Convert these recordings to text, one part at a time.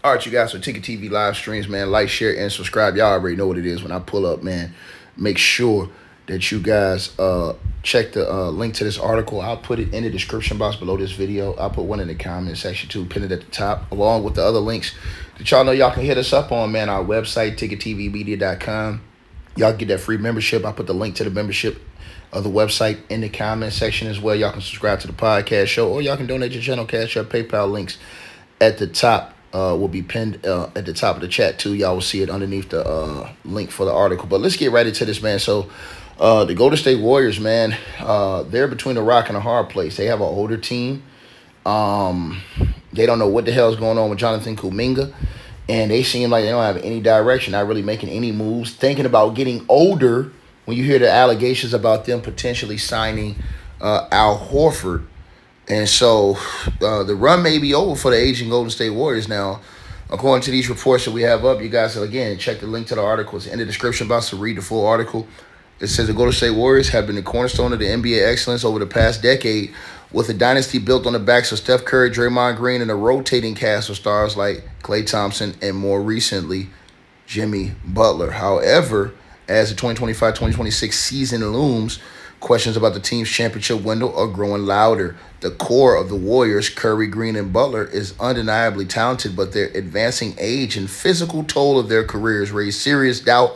All right, you guys, so Ticket TV live streams, man. Like, share, and subscribe. Y'all already know what it is when I pull up, man. Make sure that you guys check the link to this article. I'll put it in the description box below this video. I'll put one in the comment section too, pin it at the top, along with the other links that y'all know y'all can hit us up on, man. Our website, ticketvmedia.com. Y'all get that free membership. I put the link to the membership of the website in the comment section as well. Y'all can subscribe to the podcast show, or y'all can donate your channel, Cash App, PayPal links at the top. Will be pinned at the top of the chat too. Y'all will see it underneath the link for the article. But let's get right into this, man. So the Golden State Warriors, man, they're between a rock and a hard place. They have an older team. They don't know what the hell is going on with Jonathan Kuminga, and they seem like they don't have any direction, not really making any moves, thinking about getting older. When you hear the allegations about them potentially signing Al Horford. And so the run may be over for the aging Golden State Warriors now. According to these reports that we have up, you guys, again, check the link to the article. It's in the description box to read the full article. It says the Golden State Warriors have been the cornerstone of the NBA excellence over the past decade, with a dynasty built on the backs of Steph Curry, Draymond Green, and a rotating cast of stars like Klay Thompson and, more recently, Jimmy Butler. However, as the 2025-2026 season looms, questions about the team's championship window are growing louder. The core of the Warriors, Curry, Green, and Butler, is undeniably talented, but their advancing age and physical toll of their careers raise serious doubt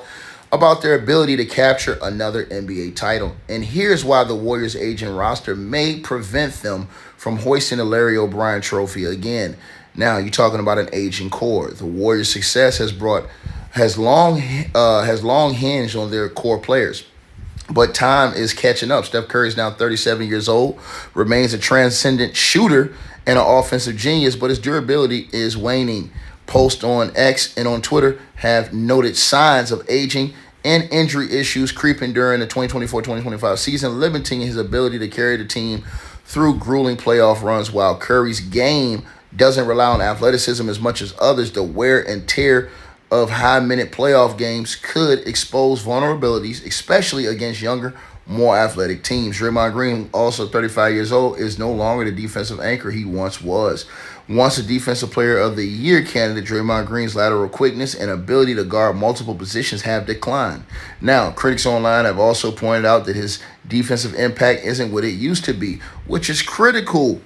about their ability to capture another NBA title. And here's why the Warriors' aging roster may prevent them from hoisting the Larry O'Brien trophy again. Now, you're talking about an aging core. The Warriors' success has long hinged on their core players. But time is catching up. Steph Curry is now 37 years old, remains a transcendent shooter and an offensive genius, but his durability is waning. Posts on X and on Twitter have noted signs of aging and injury issues creeping during the 2024-2025 season, limiting his ability to carry the team through grueling playoff runs. While Curry's game doesn't rely on athleticism as much as others, the wear and tear of high-minute playoff games could expose vulnerabilities, especially against younger, more athletic teams. Draymond Green, also 35 years old, is no longer the defensive anchor he once was. Once a Defensive Player of the Year candidate, Draymond Green's lateral quickness and ability to guard multiple positions have declined. Now, critics online have also pointed out that his defensive impact isn't what it used to be, which is critical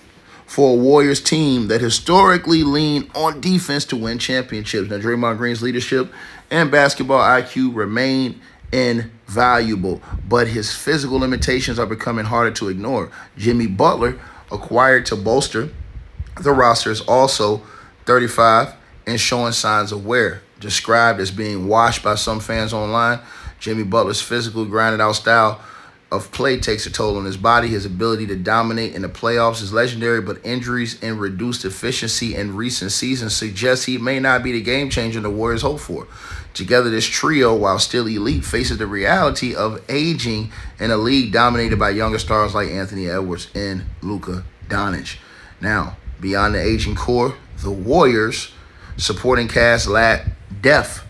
for a Warriors team that historically leaned on defense to win championships. Now, Draymond Green's leadership and basketball IQ remain invaluable, but his physical limitations are becoming harder to ignore. Jimmy Butler, acquired to bolster the roster, is also 35 and showing signs of wear. Described as being washed by some fans online, Jimmy Butler's physical, grinded-out style of play takes a toll on his body. His ability to dominate in the playoffs is legendary, but injuries and reduced efficiency in recent seasons suggest he may not be the game changer the Warriors hope for. Together, this trio, while still elite, faces the reality of aging in a league dominated by younger stars like Anthony Edwards and Luka Doncic. Now, beyond the aging core, the Warriors' supporting cast lack depth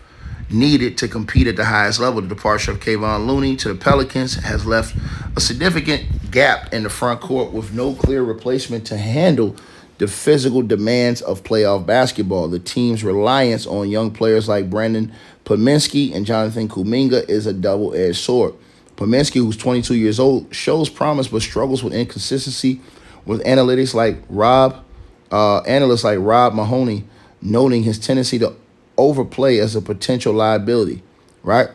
needed to compete at the highest level. The departure of Kevon Looney to the Pelicans has left a significant gap in the front court with no clear replacement to handle the physical demands of playoff basketball. The team's reliance on young players like Brandon Pominski and Jonathan Kuminga is a double-edged sword. Pominski, who's 22 years old, shows promise but struggles with inconsistency, with analysts like Rob Mahoney noting his tendency to overplay as a potential liability, right?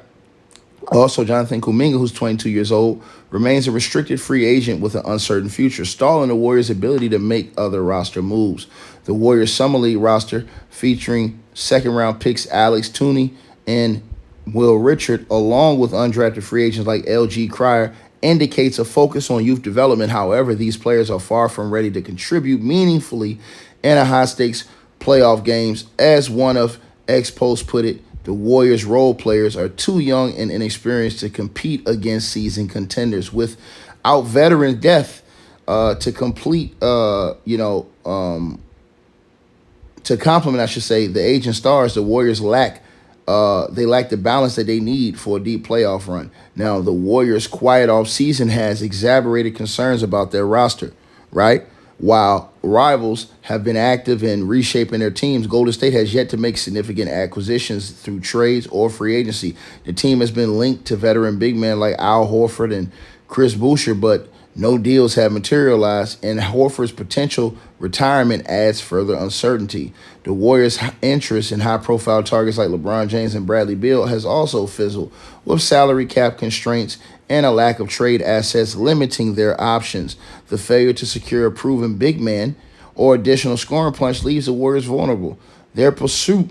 Also, Jonathan Kuminga, who's 22 years old, remains a restricted free agent with an uncertain future, stalling the Warriors' ability to make other roster moves. The Warriors' Summer League roster, featuring second-round picks Alex Tooney and Will Richard, along with undrafted free agents like L.G. Cryer, indicates a focus on youth development. However, these players are far from ready to contribute meaningfully in a high-stakes playoff games. As one of X-Post put it, the Warriors' role players are too young and inexperienced to compete against seasoned contenders. Without veteran depth to complement, I should say, the aging stars, the Warriors lack the balance that they need for a deep playoff run. Now, the Warriors' quiet offseason has exacerbated concerns about their roster, right? While rivals have been active in reshaping their teams, Golden State has yet to make significant acquisitions through trades or free agency. The team has been linked to veteran big men like Al Horford and Chris Boucher, but no deals have materialized, and Horford's potential retirement adds further uncertainty. The Warriors' interest in high-profile targets like LeBron James and Bradley Beal has also fizzled, with salary cap constraints and a lack of trade assets limiting their options. The failure to secure a proven big man or additional scoring punch leaves the Warriors vulnerable. Their pursuit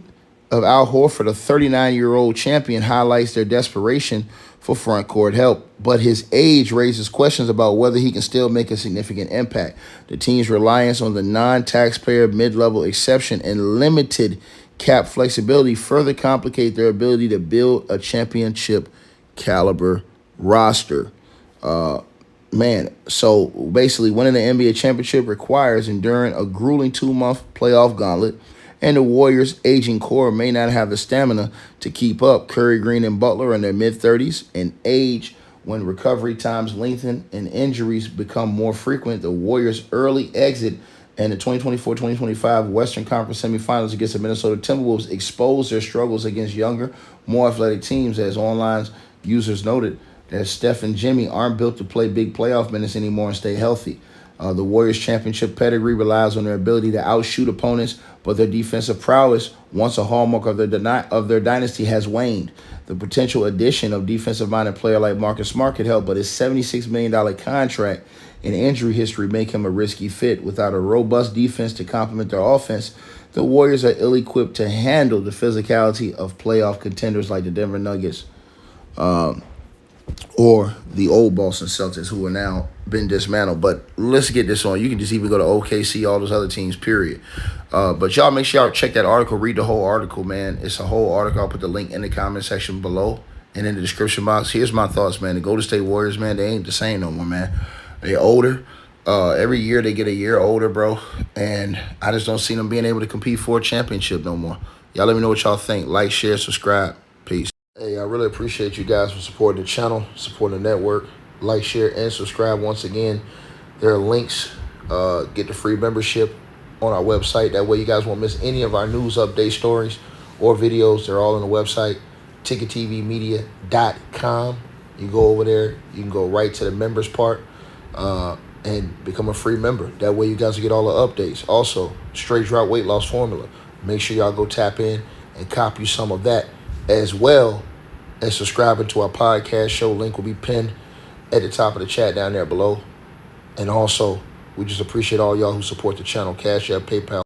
of Al Horford, a 39-year-old champion, highlights their desperation for front court help, but his age raises questions about whether he can still make a significant impact. The team's reliance on the non-taxpayer mid-level exception and limited cap flexibility further complicate their ability to build a championship caliber roster. So basically winning the NBA championship requires enduring a grueling 2-month playoff gauntlet, and the Warriors' aging core may not have the stamina to keep up. Curry, Green, and Butler are in their mid-30s, and age when recovery times lengthen and injuries become more frequent. The Warriors' early exit and the 2024-2025 Western Conference semifinals against the Minnesota Timberwolves exposed their struggles against younger, more athletic teams, as online users noted that Steph and Jimmy aren't built to play big playoff minutes anymore and stay healthy. The Warriors' championship pedigree relies on their ability to outshoot opponents, but their defensive prowess, once a hallmark of their dynasty, has waned. The potential addition of defensive-minded player like Marcus Smart could help, but his $76 million contract and injury history make him a risky fit. Without a robust defense to complement their offense, the Warriors are ill-equipped to handle the physicality of playoff contenders like the Denver Nuggets or the old Boston Celtics, who are now been dismantled. But let's get this on. You can just even go to OKC, all those other teams, period. But y'all make sure y'all check that article, read the whole article, man. It's a whole article. I'll put the link in the comment section below and in the description box. Here's my thoughts, man. The Golden State Warriors, man, they ain't the same no more, man. They're older. Every year they get a year older, bro. And I just don't see them being able to compete for a championship no more. Y'all let me know what y'all think. Like, share, subscribe. Peace. Hey, I really appreciate you guys for supporting the channel, supporting the network. Like, share, and subscribe. Once again, there are links. Get the free membership on our website. That way you guys won't miss any of our news update stories or videos. They're all on the website, ticketvmedia.com. You go over there. You can go right to the members part and become a free member. That way you guys will get all the updates. Also, straight drought weight loss formula. Make sure y'all go tap in and copy some of that, as well as subscribing to our podcast show. Link will be pinned at the top of the chat down there below. And also, we just appreciate all y'all who support the channel. Cash App, PayPal.